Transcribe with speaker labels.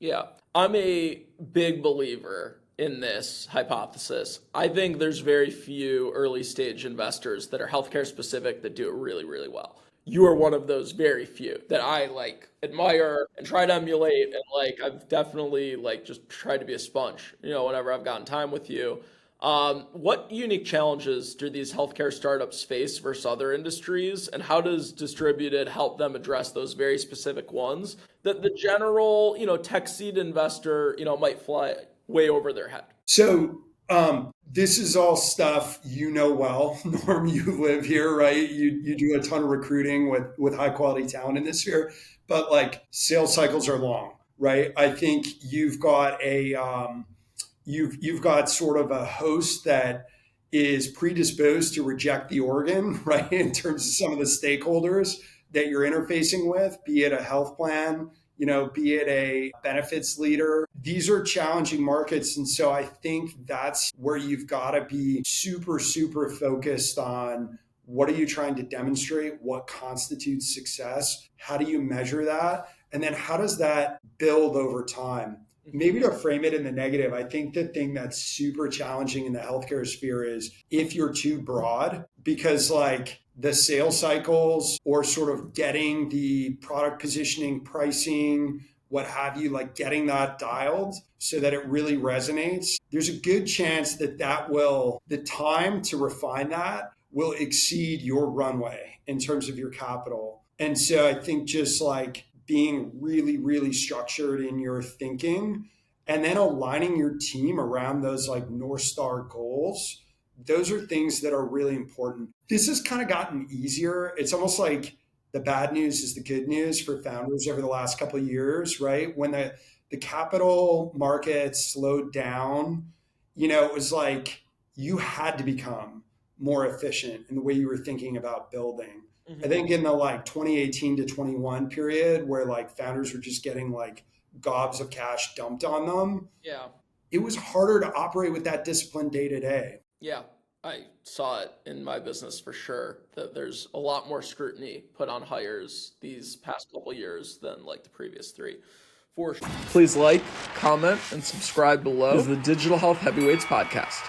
Speaker 1: Yeah, I'm a big believer in this hypothesis. I think there's very few early stage investors that are healthcare specific that do it really, really well. You are one of those very few that I like admire and try to emulate, and like I've definitely like just tried to be a sponge, whenever I've gotten time with you. What unique challenges do these healthcare startups face versus other industries, and how does distributed help them address those very specific ones that the general, tech seed investor, might fly way over their head?
Speaker 2: So this is all stuff you know well. Norm, you live here, right? You do a ton of recruiting with high quality talent in this sphere, but like sales cycles are long, right? I think you've got sort of a host that is predisposed to reject the organ, right? In terms of some of the stakeholders that you're interfacing with, be it a health plan, be it a benefits leader. These are challenging markets. And so I think that's where you've got to be super, super focused on what are you trying to demonstrate? What constitutes success? How do you measure that? And then how does that build over time? Maybe to frame it in the negative, I think the thing that's super challenging in the healthcare sphere is if you're too broad, because like the sales cycles or sort of getting the product positioning, pricing, what have you, like getting that dialed so that it really resonates, there's a good chance the time to refine that will exceed your runway in terms of your capital. And so I think just like being really, really structured in your thinking and then aligning your team around those like North Star goals. Those are things that are really important. This has kind of gotten easier. It's almost like the bad news is the good news for founders over the last couple of years, right? When the capital markets slowed down, it was like you had to become more efficient in the way you were thinking about building. I
Speaker 1: Mhm.
Speaker 2: think in the like 2018 to 21 period where like founders were just getting like gobs of cash dumped on them,
Speaker 1: Yeah.
Speaker 2: it was harder to operate with that discipline day to day.
Speaker 1: Yeah, I saw it in my business for sure that there's a lot more scrutiny put on hires these past couple years than like the previous three. For sure. Please like, comment, and subscribe below. This is the Digital Health Heavyweights Podcast.